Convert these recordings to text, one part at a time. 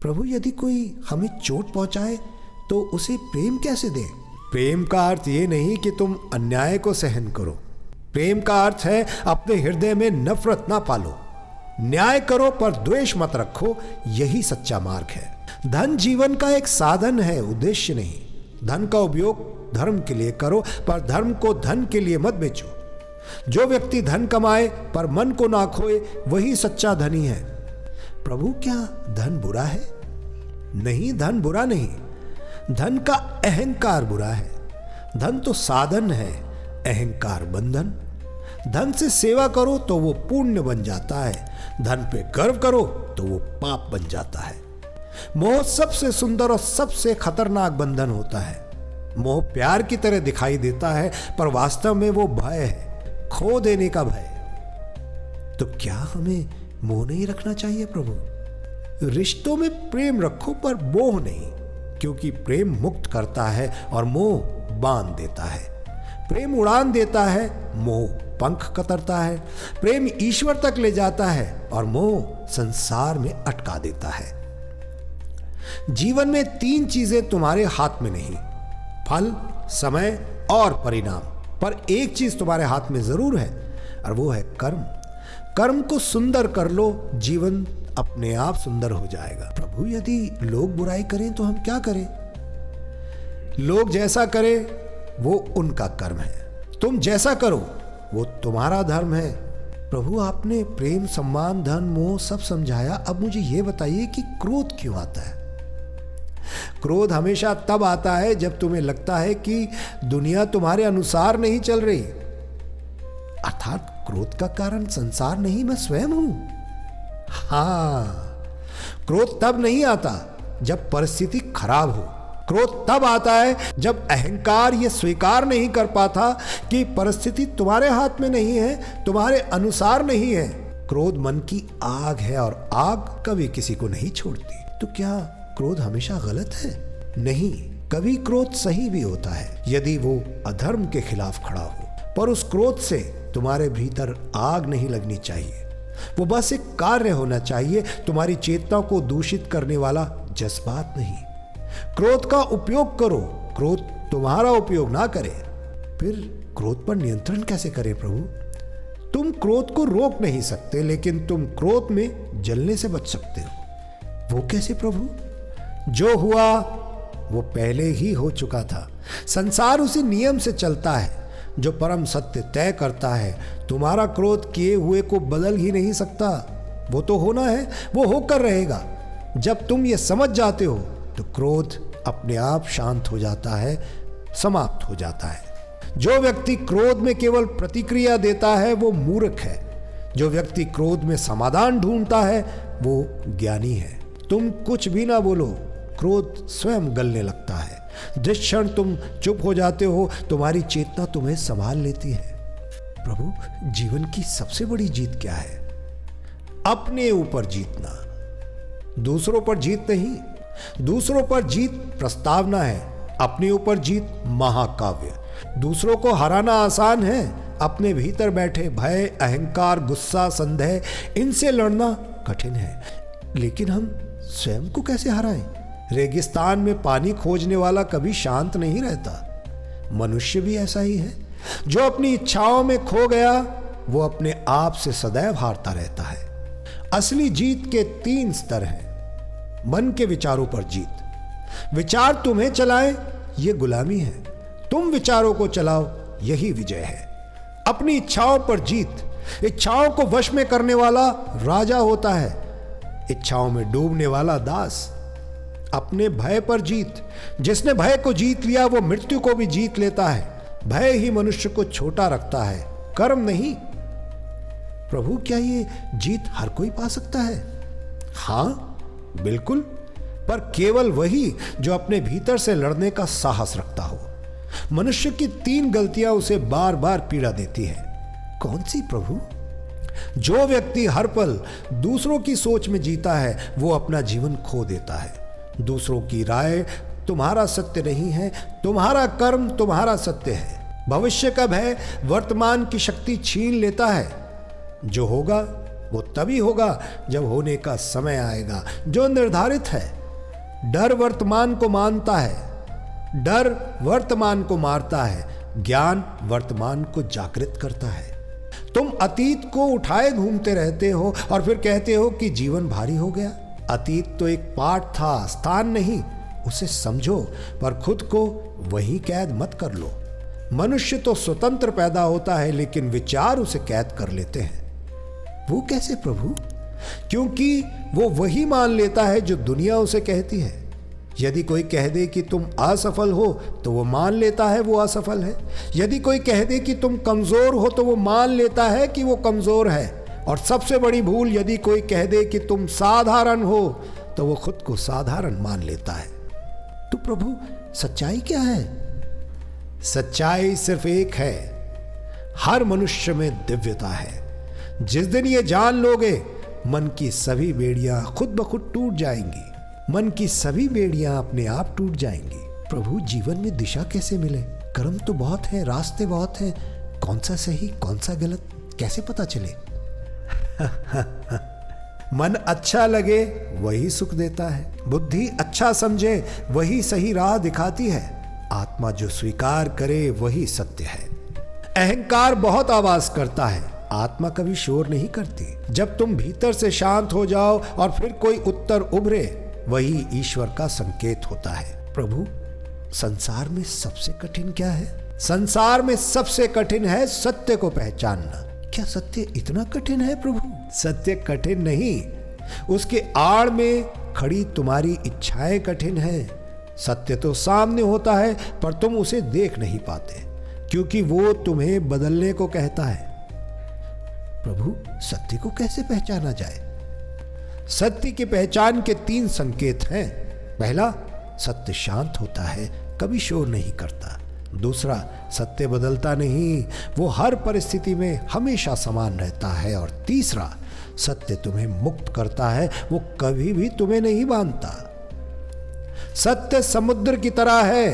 प्रभु यदि कोई हमें चोट पहुंचाए तो उसे प्रेम कैसे दें? प्रेम का अर्थ ये नहीं कि तुम अन्याय को सहन करो। प्रेम का अर्थ है अपने हृदय में नफरत ना पालो। न्याय करो पर द्वेष मत रखो, यही सच्चा मार्ग है। धन जीवन का एक साधन है, उद्देश्य नहीं। धन का उपयोग धर्म के लिए करो पर धर्म को धन के लिए मत बेचो। जो व्यक्ति धन कमाए पर मन को ना खोए, वही सच्चा धनी है। प्रभु क्या धन बुरा है? नहीं, धन बुरा नहीं। धन का अहंकार बुरा है। धन तो साधन है, अहंकार बंधन। धन से सेवा करो तो वो पुण्य बन जाता है, धन पे गर्व करो तो वो पाप बन जाता है। मोह सबसे सुंदर और सबसे खतरनाक बंधन होता है। मोह प्यार की तरह दिखाई देता है पर वास्तव में वो भय है, खो देने का भय। तो क्या हमें मोह नहीं रखना चाहिए प्रभु? रिश्तों में प्रेम रखो पर मोह नहीं, क्योंकि प्रेम मुक्त करता है और मोह बांध देता है। प्रेम उड़ान देता है, मोह पंख कतरता है। प्रेम ईश्वर तक ले जाता है और मोह संसार में अटका देता है। जीवन में 3 चीजें तुम्हारे हाथ में नहीं, फल, समय और परिणाम, पर एक चीज तुम्हारे हाथ में जरूर है और वो है कर्म। कर्म को सुंदर कर लो, जीवन अपने आप सुंदर हो जाएगा। प्रभु यदि लोग बुराई करें तो हम क्या करें? लोग जैसा करें वो उनका कर्म है, तुम जैसा करो वो तुम्हारा धर्म है। प्रभु आपने प्रेम, सम्मान, धन, मोह सब समझाया। अब मुझे यह बताइए कि क्रोध क्यों आता है? क्रोध हमेशा तब आता है जब तुम्हें लगता है कि दुनिया तुम्हारे अनुसार नहीं चल रही। अर्थात क्रोध का कारण संसार नहीं, मैं स्वयं हूं। हां, क्रोध तब नहीं आता जब परिस्थिति खराब हो। क्रोध तब आता है जब अहंकार यह स्वीकार नहीं कर पाता कि परिस्थिति तुम्हारे हाथ में नहीं है, तुम्हारे अनुसार नहीं है। क्रोध मन की आग है और आग कभी किसी को नहीं छोड़ती। तो क्या क्रोध हमेशा गलत है? नहीं, कभी क्रोध सही भी होता है यदि वो अधर्म के खिलाफ खड़ा हो। पर उस क्रोध से तुम्हारे भीतर आग नहीं लगनी चाहिए। वो बस एक कार्य होना चाहिए, तुम्हारी चेतना को दूषित करने वाला जज्बात नहीं। क्रोध का उपयोग करो, क्रोध तुम्हारा उपयोग ना करे। फिर क्रोध पर नियंत्रण कैसे करें प्रभु? तुम क्रोध को रोक नहीं सकते, लेकिन तुम क्रोध में जलने से बच सकते हो। वो कैसे प्रभु? जो हुआ वो पहले ही हो चुका था। संसार उसी नियम से चलता है जो परम सत्य तय करता है। तुम्हारा क्रोध किए हुए को बदल ही नहीं सकता। वो तो होना है, वो होकर रहेगा। जब तुम ये समझ जाते हो तो क्रोध अपने आप शांत हो जाता है, समाप्त हो जाता है। जो व्यक्ति क्रोध में केवल प्रतिक्रिया देता है वो मूर्ख है। जो व्यक्ति क्रोध में समाधान ढूंढता है वो ज्ञानी है। तुम कुछ भी ना बोलो, क्रोध स्वयं गलने लगता है। जिस क्षण तुम चुप हो जाते हो, तुम्हारी चेतना तुम्हें संभाल लेती है। प्रभु, जीवन की सबसे बड़ी जीत क्या है? अपने ऊपर जीतना, दूसरों पर जीत नहीं। दूसरों पर जीत प्रस्तावना है, अपने ऊपर जीत महाकाव्य। दूसरों को हराना आसान है, अपने भीतर बैठे भय, अहंकार, गुस्सा, संदेह, इनसे लड़ना कठिन है। लेकिन हम स्वयं को कैसे हराएं? रेगिस्तान में पानी खोजने वाला कभी शांत नहीं रहता। मनुष्य भी ऐसा ही है। जो अपनी इच्छाओं में खो गया वो अपने आप से सदैव हारता रहता है। असली जीत के 3 स्तर हैं। मन के विचारों पर जीत। विचार तुम्हें चलाएं, यह गुलामी है। तुम विचारों को चलाओ, यही विजय है। अपनी इच्छाओं पर जीत। इच्छाओं को वश में करने वाला राजा होता है, इच्छाओं में डूबने वाला दास। अपने भय पर जीत। जिसने भय को जीत लिया वो मृत्यु को भी जीत लेता है। भय ही मनुष्य को छोटा रखता है, कर्म नहीं। प्रभु, क्या ये जीत हर कोई पा सकता है? हां, बिल्कुल, पर केवल वही जो अपने भीतर से लड़ने का साहस रखता हो। मनुष्य की 3 गलतियां उसे बार बार पीड़ा देती है। कौन सी प्रभु? जो व्यक्ति हर पल दूसरों की सोच में जीता है वो अपना जीवन खो देता है। दूसरों की राय तुम्हारा सत्य नहीं है, तुम्हारा कर्म तुम्हारा सत्य है। भविष्य का भय वर्तमान की शक्ति छीन लेता है। जो होगा वो तभी होगा जब होने का समय आएगा जो निर्धारित है। डर वर्तमान को मानता है, डर वर्तमान को मारता है, ज्ञान वर्तमान को जागृत करता है। तुम अतीत को उठाए घूमते रहते हो और फिर कहते हो कि जीवन भारी हो गया। अतीत तो एक पाठ था, स्थान नहीं। उसे समझो, पर खुद को वही कैद मत कर लो। मनुष्य तो स्वतंत्र पैदा होता है, लेकिन विचार उसे कैद कर लेते हैं। वो कैसे प्रभु? क्योंकि वो वही मान लेता है जो दुनिया उसे कहती है। यदि कोई कह दे कि तुम असफल हो तो वो मान लेता है वो असफल है। यदि कोई कह दे कि तुम कमजोर हो तो वो मान लेता है कि वो कमजोर है। और सबसे बड़ी भूल, यदि कोई कह दे कि तुम साधारण हो तो वो खुद को साधारण मान लेता है। तो प्रभु सच्चाई क्या है? सच्चाई सिर्फ एक है, हर मनुष्य में दिव्यता है। जिस दिन ये जान लोगे, मन की सभी बेड़ियां खुद ब खुद टूट जाएंगी। मन की सभी बेड़ियां अपने आप टूट जाएंगी। प्रभु जीवन में दिशा कैसे मिले? कर्म तो बहुत है, रास्ते बहुत हैं, कौन सा सही कौन सा गलत कैसे पता चले? मन अच्छा लगे वही सुख देता है, बुद्धि अच्छा समझे वही सही राह दिखाती है, आत्मा जो स्वीकार करे वही सत्य है। अहंकार बहुत आवाज करता है, आत्मा कभी शोर नहीं करती। जब तुम भीतर से शांत हो जाओ और फिर कोई उत्तर उभरे, वही ईश्वर का संकेत होता है। प्रभु संसार में सबसे कठिन क्या है? संसार में सबसे कठिन है सत्य को पहचानना। क्या सत्य इतना कठिन है प्रभु? सत्य कठिन नहीं, उसके आड़ में खड़ी तुम्हारी इच्छाएं कठिन है। सत्य तो सामने होता है पर तुम उसे देख नहीं पाते, क्योंकि वो तुम्हें बदलने को कहता है। प्रभु सत्य को कैसे पहचाना जाए? सत्य की पहचान के 3 संकेत हैं। पहला, सत्य शांत होता है, कभी शोर नहीं करता। दूसरा, सत्य बदलता नहीं, वो हर परिस्थिति में हमेशा समान रहता है। और तीसरा, सत्य तुम्हें मुक्त करता है, वो कभी भी तुम्हें नहीं बांधता। सत्य समुद्र की तरह है,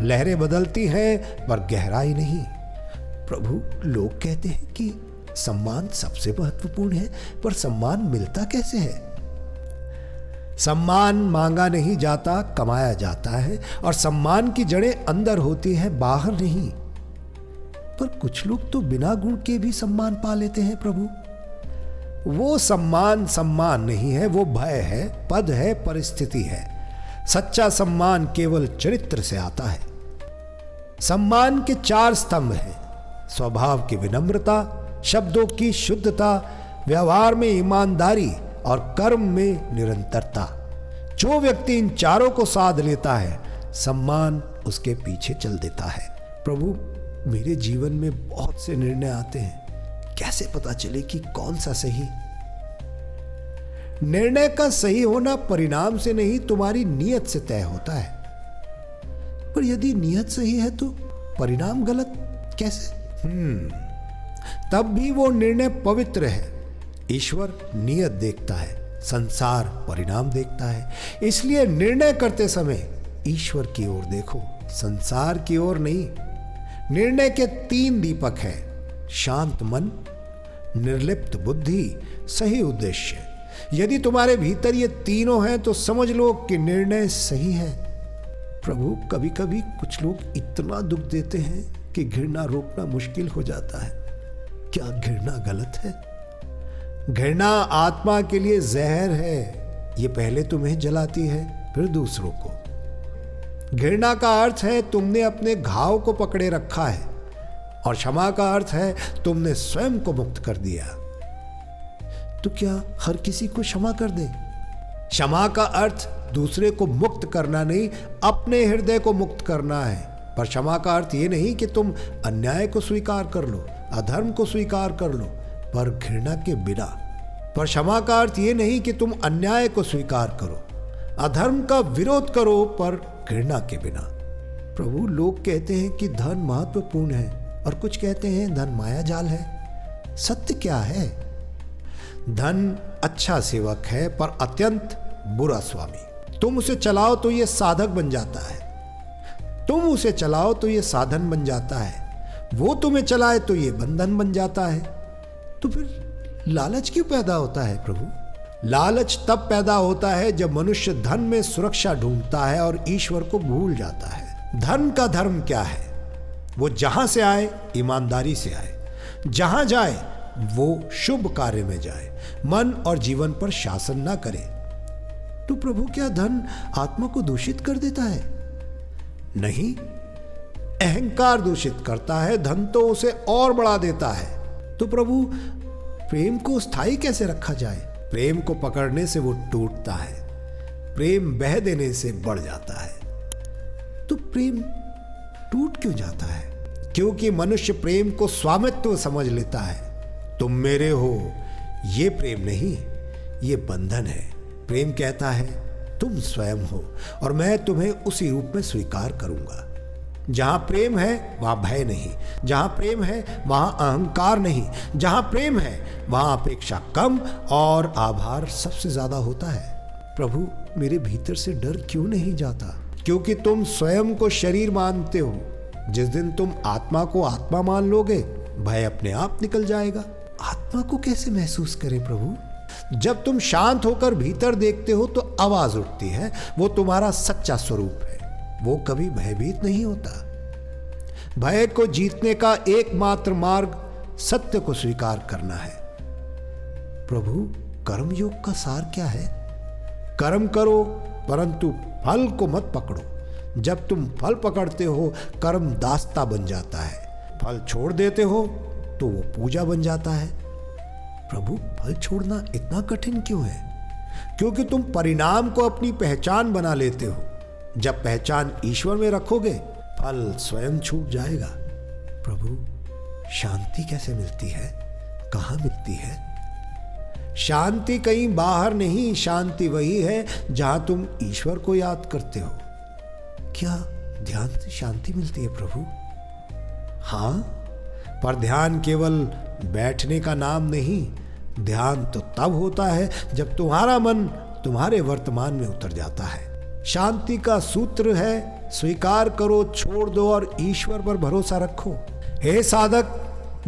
लहरें बदलती हैं पर गहराई नहीं। प्रभु लोग कहते हैं कि सम्मान सबसे महत्वपूर्ण है, पर सम्मान मिलता कैसे है? सम्मान मांगा नहीं जाता, कमाया जाता है। और सम्मान की जड़ें अंदर होती हैं, बाहर नहीं। पर कुछ लोग तो बिना गुण के भी सम्मान पा लेते हैं प्रभु। वो सम्मान सम्मान नहीं है, वो भय है, पद है, परिस्थिति है। सच्चा सम्मान केवल चरित्र से आता है। सम्मान के 4 स्तंभ हैं: स्वभाव की विनम्रता, शब्दों की शुद्धता, व्यवहार में ईमानदारी और कर्म में निरंतरता। जो व्यक्ति इन चारों को साध लेता है, सम्मान उसके पीछे चल देता है। प्रभु मेरे जीवन में बहुत से निर्णय आते हैं, कैसे पता चले कि कौन सा सही? निर्णय का सही होना परिणाम से नहीं, तुम्हारी नीयत से तय होता है। पर यदि नीयत सही है तो परिणाम गलत कैसे? तब भी वो निर्णय पवित्र है। ईश्वर नीयत देखता है, संसार परिणाम देखता है। इसलिए निर्णय करते समय ईश्वर की ओर देखो, संसार की ओर नहीं। निर्णय के 3 दीपक हैं: शांत मन, निर्लिप्त बुद्धि, सही उद्देश्य। यदि तुम्हारे भीतर ये तीनों हैं तो समझ लो कि निर्णय सही है। प्रभु कभी कभी कुछ लोग इतना दुख देते हैं कि घृणा रोकना मुश्किल हो जाता है। क्या घृणा गलत है? घृणा आत्मा के लिए जहर है। ये पहले तुम्हें जलाती है, फिर दूसरों को। घृणा का अर्थ है तुमने अपने घाव को पकड़े रखा है, और क्षमा का अर्थ है तुमने स्वयं को मुक्त कर दिया। तो क्या हर किसी को क्षमा कर दे? क्षमा का अर्थ दूसरे को मुक्त करना नहीं, अपने हृदय को मुक्त करना है। पर क्षमा का अर्थ ये नहीं कि तुम अन्याय को स्वीकार कर लो, अधर्म को स्वीकार कर लो, पर घृणा के बिना। पर क्षमा का अर्थ ये नहीं कि तुम अन्याय को स्वीकार करो, अधर्म का विरोध करो, पर घृणा के बिना। प्रभु लोग कहते हैं कि धन महत्वपूर्ण है, और कुछ कहते हैं धन माया जाल है। सत्य क्या है? धन अच्छा सेवक है, पर अत्यंत बुरा स्वामी। तुम उसे चलाओ तो ये साधक बन जाता है, तुम उसे चलाओ तो ये साधन बन जाता है, वो तुम्हें चलाए तो ये बंधन बन जाता है। तो फिर लालच क्यों पैदा होता है प्रभु? लालच तब पैदा होता है जब मनुष्य धन में सुरक्षा ढूंढता है और ईश्वर को भूल जाता है। धन का धर्म क्या है? वो जहां से आए ईमानदारी से आए, जहां जाए वो शुभ कार्य में जाए, मन और जीवन पर शासन ना करे। तो प्रभु क्या धन आत्मा को दूषित कर देता है? नहीं, अहंकार दूषित करता है, धन तो उसे और बढ़ा देता है। तो प्रभु प्रेम को स्थायी कैसे रखा जाए? प्रेम को पकड़ने से वो टूटता है, प्रेम बह देने से बढ़ जाता है। तो प्रेम टूट क्यों जाता है? क्योंकि मनुष्य प्रेम को स्वामित्व समझ लेता है। तुम मेरे हो, ये प्रेम नहीं, ये बंधन है। प्रेम कहता है तुम स्वयं हो और मैं तुम्हें उसी रूप में स्वीकार करूंगा। जहां प्रेम है वहां भय नहीं, जहां प्रेम है वहां अहंकार नहीं, जहां प्रेम है वहां अपेक्षा कम और आभार सबसे ज्यादा होता है। प्रभु मेरे भीतर से डर क्यों नहीं जाता? क्योंकि तुम स्वयं को शरीर मानते हो। जिस दिन तुम आत्मा को आत्मा मान लोगे, भय अपने आप निकल जाएगा। आत्मा को कैसे महसूस करें प्रभु? जब तुम शांत होकर भीतर देखते हो तो आवाज उठती है, वो तुम्हारा सच्चा स्वरूप है। वो कभी भयभीत नहीं होता। भय को जीतने का एकमात्र मार्ग सत्य को स्वीकार करना है। प्रभु कर्म योग का सार क्या है? कर्म करो परंतु फल को मत पकड़ो। जब तुम फल पकड़ते हो, कर्म दास्ता बन जाता है। फल छोड़ देते हो तो वो पूजा बन जाता है। प्रभु फल छोड़ना इतना कठिन क्यों है? क्योंकि तुम परिणाम को अपनी पहचान बना लेते हो। जब पहचान ईश्वर में रखोगे, फल स्वयं छूट जाएगा। प्रभु शांति कैसे मिलती है? कहाँ मिलती है? शांति कहीं बाहर नहीं, शांति वही है जहां तुम ईश्वर को याद करते हो। क्या ध्यान से शांति मिलती है प्रभु? हां, पर ध्यान केवल बैठने का नाम नहीं। ध्यान तो तब होता है जब तुम्हारा मन तुम्हारे वर्तमान में उतर जाता है। शांति का सूत्र है स्वीकार करो, छोड़ दो और ईश्वर पर भरोसा रखो। हे साधक,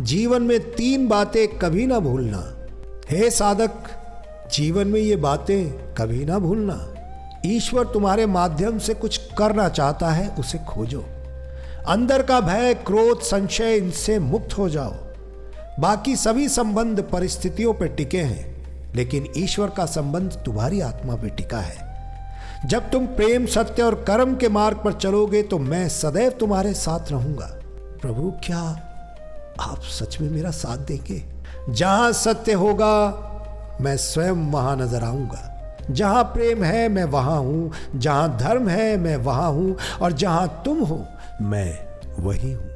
जीवन में 3 बातें कभी ना भूलना। हे साधक, जीवन में ये बातें कभी ना भूलना। ईश्वर तुम्हारे माध्यम से कुछ करना चाहता है, उसे खोजो। अंदर का भय, क्रोध, संशय, इनसे मुक्त हो जाओ। बाकी सभी संबंध परिस्थितियों पर टिके हैं, लेकिन ईश्वर का संबंध तुम्हारी आत्मा पर टिका है। जब तुम प्रेम, सत्य और कर्म के मार्ग पर चलोगे तो मैं सदैव तुम्हारे साथ रहूंगा। प्रभु क्या आप सच में मेरा साथ देंगे? जहां सत्य होगा मैं स्वयं वहां नजर आऊंगा। जहां प्रेम है मैं वहां हूं, जहां धर्म है मैं वहां हूं और जहां तुम हो मैं वही हूं।